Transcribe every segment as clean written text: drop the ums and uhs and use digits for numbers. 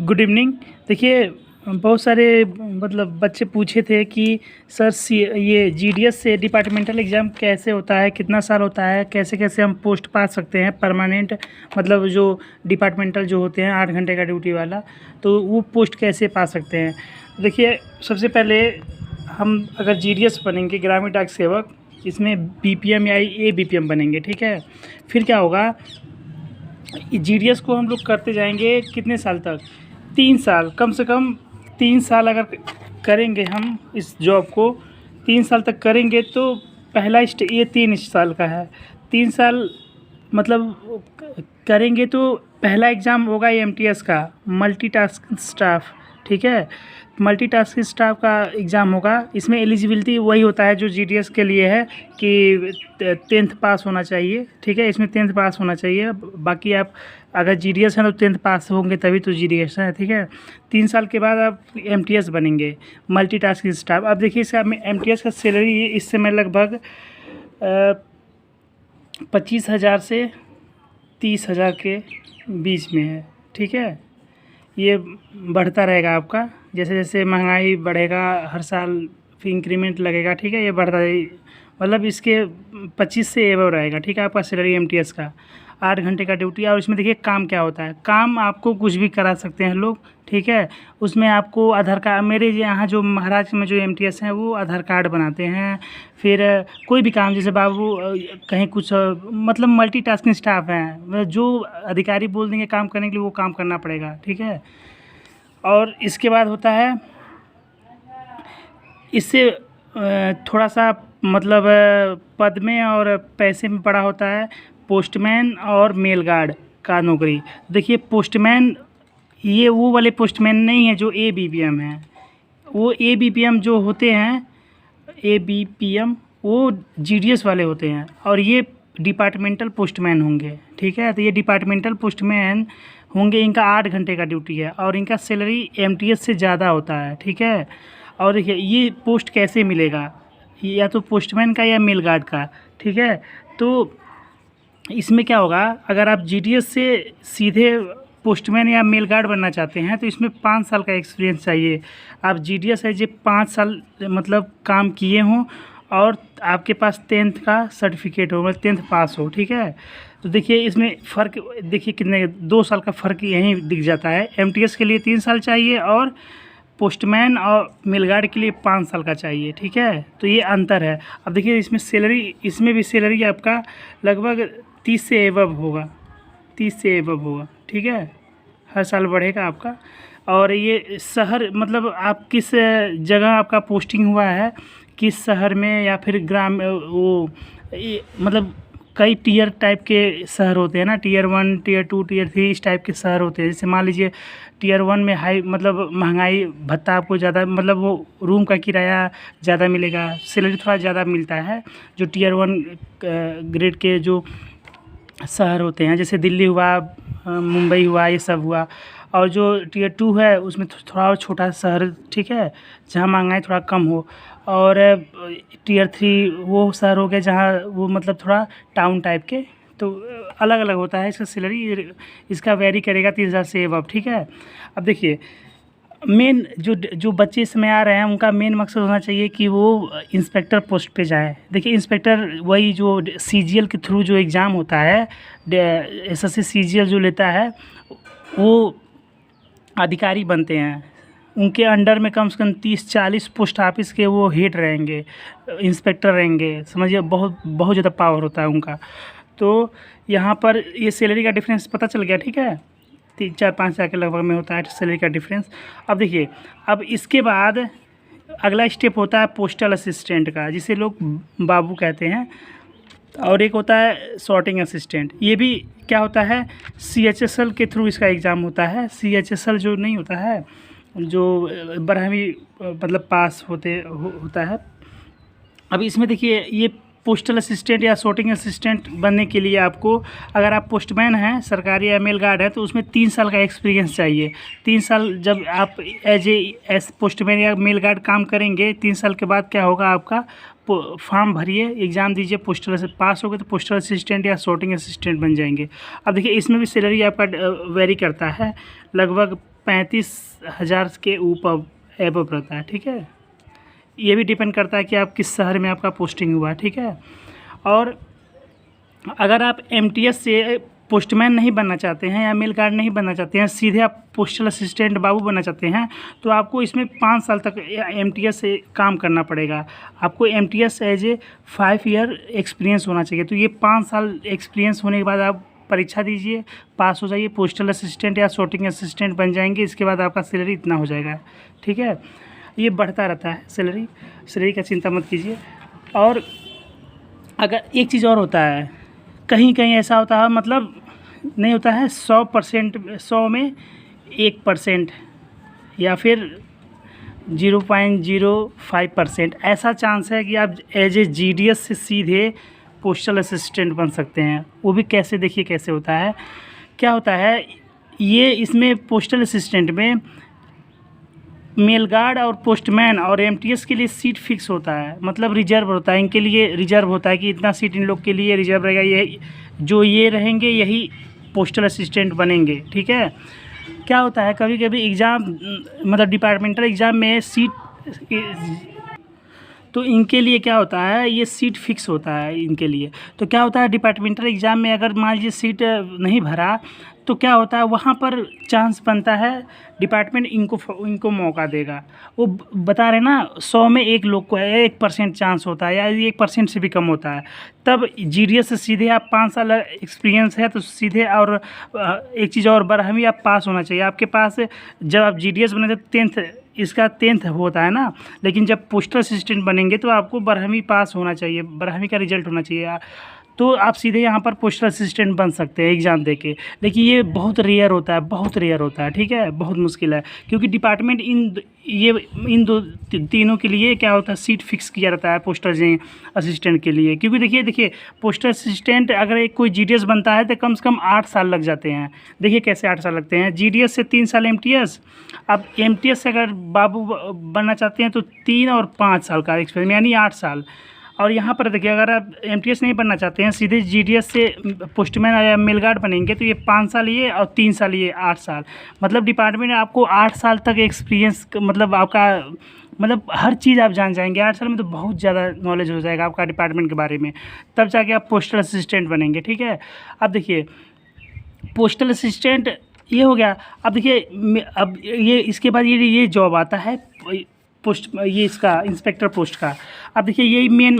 Good evening. देखिए, बहुत सारे मतलब बच्चे पूछे थे कि सर ये जीडीएस से डिपार्टमेंटल एग्ज़ाम कैसे होता है, कितना साल होता है, कैसे कैसे हम पोस्ट पा सकते हैं परमानेंट, मतलब जो डिपार्टमेंटल जो होते हैं 8 घंटे का ड्यूटी वाला, तो वो पोस्ट कैसे पा सकते हैं। देखिए, सबसे पहले हम अगर जीडीएस बनेंगे, ग्रामीण डाक सेवक, इसमें बीपीएम या एबीपीएम बनेंगे, ठीक है। फिर क्या होगा, जीडीएस को हम लोग करते जाएंगे कितने साल तक, 3 साल, कम से कम 3 साल अगर करेंगे हम इस जॉब को, 3 साल तक करेंगे तो पहला ये 3 साल का है। 3 साल मतलब करेंगे तो पहला एग्ज़ाम होगा एमटीएस का, मल्टीटास्किंग स्टाफ, ठीक है। मल्टीटास्किंग स्टाफ का एग्ज़ाम होगा। इसमें एलिजिबिलिटी वही होता है जो जीडीएस के लिए है कि 10th पास होना चाहिए, ठीक है। इसमें 10th पास होना चाहिए। बाकी आप अगर जीडीएस है तो 10th पास होंगे तभी तो जीडीएस है, ठीक है। 3 साल के बाद आप एमटीएस बनेंगे, मल्टीटास्किंग स्टाफ। अब देखिए, इसका एमटीएस का सैलरी इस समय लगभग 25,000 से 30,000 के बीच में है, ठीक है। ये बढ़ता रहेगा आपका, जैसे जैसे महंगाई बढ़ेगा हर साल फिर इंक्रीमेंट लगेगा, ठीक है। ये बढ़ता मतलब इसके 25 से एबव रहेगा, ठीक है, आपका सैलरी एमटीएस का। 8 घंटे का ड्यूटी। और इसमें देखिए काम क्या होता है, काम आपको कुछ भी करा सकते हैं लोग, ठीक है। उसमें आपको आधार कार्ड, मेरे यहाँ जो महाराष्ट्र में जो एमटीएस हैं वो आधार कार्ड बनाते हैं। फिर कोई भी काम, जैसे बाबू कहीं कुछ मतलब मल्टीटास्किंग स्टाफ हैं, मतलब जो अधिकारी बोल देंगे काम करने के लिए वो काम करना पड़ेगा, ठीक है। और इसके बाद होता है, इससे थोड़ा सा मतलब पद में और पैसे में बड़ा होता है पोस्टमैन और मेल गार्ड का नौकरी। देखिए, पोस्टमैन ये वो वाले पोस्टमैन नहीं है जो एबीपीएम है। वो एबीपीएम जो होते हैं, एबीपीएम वो जीडीएस वाले होते हैं, और ये डिपार्टमेंटल पोस्टमैन होंगे, ठीक है। तो ये डिपार्टमेंटल पोस्टमैन होंगे, इनका 8 घंटे का ड्यूटी है और इनका सैलरी एमटीएस से ज़्यादा होता है, ठीक है। और देखिए, ये पोस्ट कैसे मिलेगा, या तो पोस्टमैन का या मेल गार्ड का, ठीक है। तो इसमें क्या होगा, अगर आप जीडीएस से सीधे पोस्टमैन या मेल गार्ड बनना चाहते हैं तो इसमें 5 साल का एक्सपीरियंस चाहिए। आप जीडीएस है जो 5 साल मतलब काम किए हों और आपके पास 10th का सर्टिफिकेट हो, मतलब 10th पास हो, ठीक है। तो देखिए, इसमें फ़र्क देखिए कितने, 2 साल का फ़र्क यहीं दिख जाता है। एमटीएस के लिए 3 साल चाहिए और पोस्टमैन और मेल गार्ड के लिए 5 साल का चाहिए, ठीक है। तो ये अंतर है। अब देखिए, इसमें सैलरी, इसमें भी सैलरी आपका लगभग 30 से एबव होगा, 30 से एबव होगा, ठीक है। हर साल बढ़ेगा आपका। और ये शहर, मतलब आप किस जगह आपका पोस्टिंग हुआ है, किस शहर में, या फिर ग्राम वो मतलब कई टीयर टाइप के शहर होते हैं ना, टियर 1, टियर 2, टियर 3, इस टाइप के शहर होते हैं। जैसे मान लीजिए टियर 1 में हाई मतलब महंगाई भत्ता आपको ज़्यादा, मतलब वो रूम का किराया ज़्यादा मिलेगा, सैलरी थोड़ा ज़्यादा मिलता है। जो टियर 1 ग्रेड के जो शहर होते हैं, जैसे दिल्ली हुआ, मुंबई हुआ, ये सब हुआ। और जो टियर 2 है उसमें थोड़ा और छोटा शहर, ठीक है, जहाँ महंगाई थोड़ा कम हो। और टियर 3 वो शहर हो गए जहाँ वो मतलब थोड़ा टाउन टाइप के। तो अलग अलग होता है इसका सैलरी, इसका वेरी करेगा 30,000 से एबव, ठीक है। अब देखिए, मेन जो बच्चे इस समय आ रहे हैं उनका मेन मकसद होना चाहिए कि वो इंस्पेक्टर पोस्ट पे जाए। देखिए, इंस्पेक्टर वही जो सीजीएल के थ्रू जो एग्ज़ाम होता है, एसएससी सीजीएल जो लेता है, वो अधिकारी बनते हैं। उनके अंडर में कम से कम 30-40 पोस्ट ऑफिस के वो हेड रहेंगे, इंस्पेक्टर रहेंगे, समझिए बहुत बहुत ज़्यादा पावर होता है उनका। तो यहाँ पर ये सैलरी का डिफरेंस पता चल गया, ठीक है। 3-4-5 हज़ार के लगभग में होता है सैलरी का डिफरेंस। अब देखिए, अब इसके बाद अगला स्टेप होता है पोस्टल असिस्टेंट का, जिसे लोग बाबू कहते हैं। और एक होता है सॉर्टिंग असिस्टेंट। ये भी क्या होता है, सीएचएसएल के थ्रू इसका एग्ज़ाम होता है। सीएचएसएल जो नहीं होता है, जो 12वीं मतलब पास होता है। अब इसमें देखिए, ये पोस्टल असिस्टेंट या सॉर्टिंग असिस्टेंट बनने के लिए आपको, अगर आप पोस्टमैन हैं, सरकारी या मेल गार्ड है, तो उसमें 3 साल का एक्सपीरियंस चाहिए। 3 साल जब आप एज पोस्टमैन या मेल गार्ड काम करेंगे, 3 साल के बाद क्या होगा, आपका फॉर्म भरिए, एग्ज़ाम दीजिए, पोस्टल से पास हो गए तो पोस्टल असिस्टेंट या सॉर्टिंग असिस्टेंट बन जाएंगे। अब देखिए, इसमें भी सैलरी आपका वेरी करता है, लगभग 35,000 के ऊपर एबव रहता है, ठीक है। ये भी डिपेंड करता है कि आप किस शहर में आपका पोस्टिंग हुआ है, ठीक है। और अगर आप एमटीएस से पोस्टमैन नहीं बनना चाहते हैं या मेल गार्ड नहीं बनना चाहते हैं, सीधे आप पोस्टल असिस्टेंट बाबू बनना चाहते हैं, तो आपको इसमें 5 साल तक एमटीएस से काम करना पड़ेगा। आपको MTS as a 5 year experience होना चाहिए। तो ये 5 साल एक्सपीरियंस होने के बाद आप परीक्षा दीजिए, पास हो जाइए, पोस्टल असिस्टेंट या सॉर्टिंग असिस्टेंट बन जाएंगे। इसके बाद आपका सैलरी इतना हो जाएगा, ठीक है। ये बढ़ता रहता है सैलरी का चिंता मत कीजिए। और अगर एक चीज़ और होता है, कहीं कहीं ऐसा होता है, मतलब नहीं होता है 100% 100 में 1% या फिर 0.05% ऐसा चांस है कि आप एज ए जीडीएस से सीधे पोस्टल असिस्टेंट बन सकते हैं। वो भी कैसे, देखिए कैसे होता है। क्या होता है, ये इसमें पोस्टल असिस्टेंट में मेल गार्ड और पोस्टमैन और एमटीएस के लिए सीट फिक्स होता है, मतलब रिजर्व होता है। इनके लिए रिजर्व होता है कि इतना सीट इन लोग के लिए रिजर्व रहेगा, ये जो ये रहेंगे यही पोस्टल असिस्टेंट बनेंगे, ठीक है। क्या होता है, कभी कभी एग्ज़ाम मतलब डिपार्टमेंटल एग्ज़ाम में सीट, तो इनके लिए क्या होता है, ये सीट फिक्स होता है इनके लिए। तो क्या होता है, डिपार्टमेंटल एग्ज़ाम में अगर मान लीजिए सीट नहीं भरा, तो क्या होता है, वहाँ पर चांस बनता है डिपार्टमेंट इनको मौका देगा। वो बता रहे ना, 100 में 1 लोग को 1% चांस होता है या 1% से भी कम होता है। तब जीडीएस से सीधे आप 5 साल एक्सपीरियंस है तो सीधे, और एक चीज़ और, 12वीं आप पास होना चाहिए आपके पास। जब आप जीडीएस बने थे 10th, इसका 10th होता है ना, लेकिन जब पोस्टल असिस्टेंट बनेंगे तो आपको 12वीं पास होना चाहिए, 12वीं का रिजल्ट होना चाहिए, तो आप सीधे यहाँ पर पोस्टल असिस्टेंट बन सकते हैं एग्ज़ाम देके। लेकिन ये बहुत रेयर होता है, बहुत रेयर होता है, ठीक है, बहुत मुश्किल है। क्योंकि डिपार्टमेंट इन दो तीनों के लिए क्या होता है, सीट फिक्स किया रहता है पोस्टल असिस्टेंट के लिए। क्योंकि देखिए पोस्टल असिस्टेंट अगर एक कोई जीडीएस बनता है तो कम से कम 8 साल लग जाते हैं। देखिए कैसे 8 साल लगते हैं, जीडीएस से 3 साल एमटीएस। अब एमटीएस से अगर बाबू बनना चाहते हैं तो 3 और 5 साल का एक्सपीरियंस, यानी 8 साल। और यहाँ पर देखिए, अगर आप एमटीएस नहीं बनना चाहते हैं, सीधे जीडीएस से पोस्टमैन या मेल गार्ड बनेंगे, तो ये 5 साल ये और 3 साल ये 8 साल। मतलब डिपार्टमेंट आपको 8 साल तक एक्सपीरियंस, मतलब आपका मतलब हर चीज़ आप जान जाएंगे 8 साल में। तो बहुत ज़्यादा नॉलेज हो जाएगा आपका डिपार्टमेंट के बारे में, तब जाके आप पोस्टल असिस्टेंट बनेंगे, ठीक है। अब देखिए पोस्टल असिस्टेंट ये हो गया। अब देखिए अब ये इसके बाद ये जॉब आता है पोस्ट, ये इसका इंस्पेक्टर पोस्ट का। अब देखिए यही मेन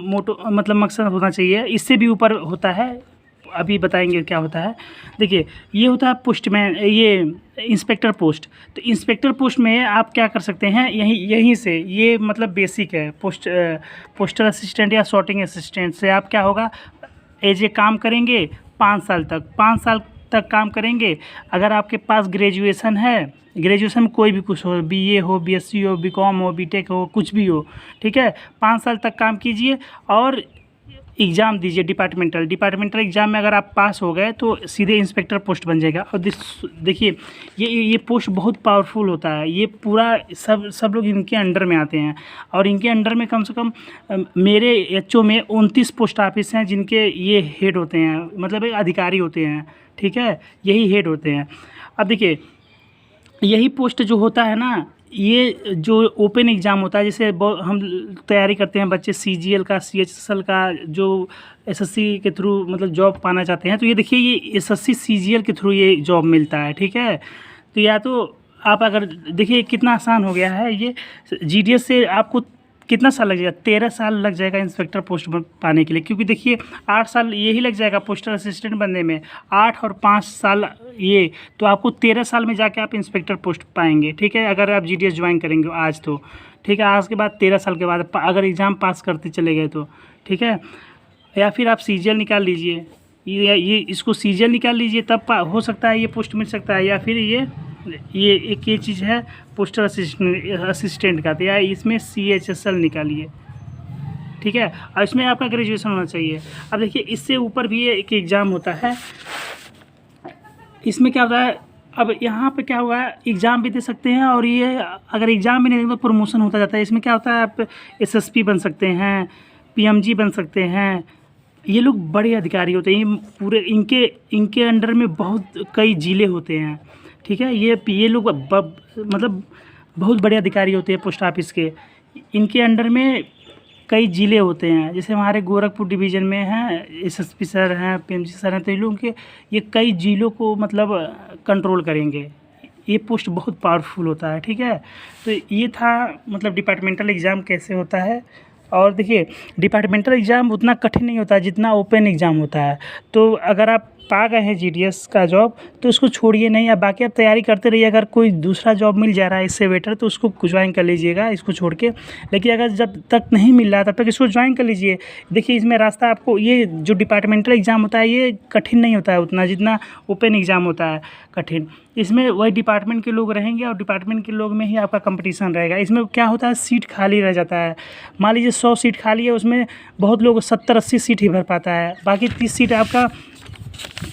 मोटो, मतलब मकसद होना चाहिए। इससे भी ऊपर होता है, अभी बताएंगे क्या होता है। देखिए ये होता है पोस्टमैन, ये इंस्पेक्टर पोस्ट। तो इंस्पेक्टर पोस्ट में आप क्या कर सकते हैं, यहीं से, ये मतलब बेसिक है। पोस्टल असिस्टेंट या सॉर्टिंग असिस्टेंट से आप क्या होगा, एज ए काम करेंगे 5 साल तक, 5 साल तक काम करेंगे। अगर आपके पास ग्रेजुएशन है, ग्रेजुएशन में कोई भी कुछ हो, बीए हो, बीएससी हो, बीकॉम हो, बीटेक हो, कुछ भी हो, ठीक है। 5 साल तक काम कीजिए और एग्ज़ाम दीजिए डिपार्टमेंटल एग्ज़ाम में अगर आप पास हो गए तो सीधे इंस्पेक्टर पोस्ट बन जाएगा। और देखिए ये पोस्ट बहुत पावरफुल होता है। ये पूरा सब लोग इनके अंडर में आते हैं, और इनके अंडर में कम से कम मेरे एचओ में 29 पोस्ट ऑफिस हैं जिनके ये हेड होते हैं, मतलब एक अधिकारी होते हैं, ठीक है, यही हेड होते हैं। अब देखिए यही पोस्ट जो होता है ना, ये जो ओपन एग्ज़ाम होता है, जैसे हम तैयारी करते हैं बच्चे सीजीएल का, सीएचएसएल का, जो एसएससी के थ्रू मतलब जॉब पाना चाहते हैं, तो ये देखिए ये एसएससी सीजीएल के थ्रू ये जॉब मिलता है, ठीक है। तो या तो आप अगर देखिए कितना आसान हो गया है, ये जीडीएस से आपको कितना साल लग जाएगा, 13 साल लग जाएगा इंस्पेक्टर पोस्ट पाने के लिए। क्योंकि देखिए 8 साल यही लग जाएगा पोस्टल असिस्टेंट बनने में, 8 और 5 साल ये, तो आपको 13 साल में जाके आप इंस्पेक्टर पोस्ट पाएंगे, ठीक है। अगर आप जीडीएस ज्वाइन करेंगे आज तो, ठीक है। आज के बाद 13 साल के बाद अगर एग्ज़ाम पास करते चले गए तो, ठीक है। या फिर आप सीजीएल निकाल लीजिए, ये इसको सीजीएल निकाल लीजिए, तब हो सकता है ये पोस्ट मिल सकता है। या फिर ये एक ये चीज़ है पोस्टल असिस्टेंट का, तो या इसमें सीएचएसएल निकालिए, ठीक है। और इसमें आपका ग्रेजुएशन होना चाहिए। अब देखिए इससे ऊपर भी एक एग्ज़ाम होता है, इसमें क्या होता है, अब यहाँ पे क्या हुआ है, एग्ज़ाम भी दे सकते हैं, और ये अगर एग्ज़ाम भी नहीं देंगे तो प्रमोशन होता जाता है। इसमें क्या होता है, आप एसएसपी बन सकते हैं, पीएमजी बन सकते हैं। ये लोग बड़े अधिकारी होते हैं, पूरे इनके अंडर में बहुत कई ज़िले होते हैं, ठीक है। ये लोग मतलब बहुत बड़े अधिकारी होते हैं पोस्ट ऑफिस के। इनके अंडर में कई ज़िले होते हैं, जैसे हमारे गोरखपुर डिवीज़न में हैं एसएसपी सर हैं, पीएमसी सर हैं, तो ये लोगों के ये कई ज़िलों को मतलब कंट्रोल करेंगे। ये पोस्ट बहुत पावरफुल होता है, ठीक है। तो ये था मतलब डिपार्टमेंटल एग्ज़ाम कैसे होता है। और देखिए डिपार्टमेंटल एग्ज़ाम उतना कठिन नहीं होता है जितना ओपन एग्ज़ाम होता है। तो अगर आप पा गए हैं जीडीएस का जॉब तो उसको छोड़िए नहीं, या बाकी आप तैयारी करते रहिए। अगर कोई दूसरा जॉब मिल जा रहा है इससे बेटर तो उसको ज्वाइन कर लीजिएगा इसको छोड़ के। लेकिन अगर जब तक नहीं मिल रहा तब तक इसको ज्वाइन कर लीजिए। देखिए इसमें रास्ता आपको, ये जो डिपार्टमेंटल एग्ज़ाम होता है ये कठिन नहीं होता है उतना जितना ओपन एग्ज़ाम होता है कठिन। इसमें वही डिपार्टमेंट के लोग रहेंगे और डिपार्टमेंट के लोग में ही आपका कंपटीशन रहेगा। इसमें क्या होता है सीट खाली रह जाता है। मान लीजिए 100 सीट खाली है, उसमें बहुत लोग 70-80 सीट ही भर पाता है, बाकी 30 सीट आपका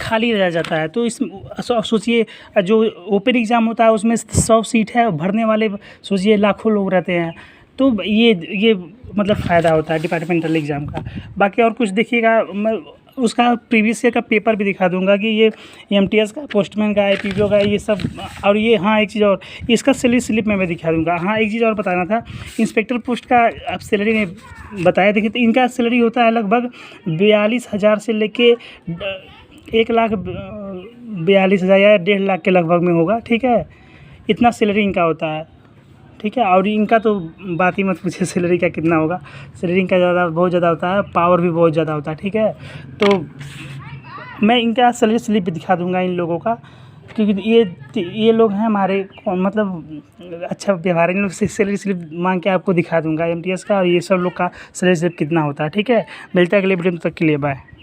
खाली रह जाता है। तो इस सोचिए जो ओपन एग्ज़ाम होता है उसमें 100 सीट है, भरने वाले सोचिए लाखों लोग रहते हैं। तो ये मतलब फ़ायदा होता है डिपार्टमेंटल एग्ज़ाम का। बाकी और कुछ देखिएगा, मैं उसका प्रीवियस ईयर का पेपर भी दिखा दूंगा कि ये एमटीएस का, पोस्टमैन का, आईपीपीओ का, ये सब। और ये हाँ एक चीज़ और, इसका सैलरी स्लिप में मैं दिखा दूंगा। हाँ एक चीज़ और बताना था, इंस्पेक्टर पोस्ट का आप सैलरी में बताया। देखिए तो इनका सैलरी होता है लगभग 42,000 से लेके 1,42,000 या 1.5 लाख के लगभग में होगा, ठीक है। इतना सैलरी इनका होता है, ठीक है। और इनका तो बात ही मत पूछिए सैलरी का कितना होगा। सैलरी इनका बहुत ज़्यादा होता है, पावर भी बहुत ज़्यादा होता है, ठीक है। तो मैं इनका सैलरी स्लिप भी दिखा दूंगा इन लोगों का, क्योंकि ये लोग हैं हमारे मतलब अच्छा व्यवहार। इन लोग से सैलरी स्लिप मांग के आपको दिखा दूंगा एमटीएस का, और ये सब लोग का सैलरी स्लिप कितना होता है, ठीक है। मिलता है अगले वीडियो में, तब तक के लिए बाय।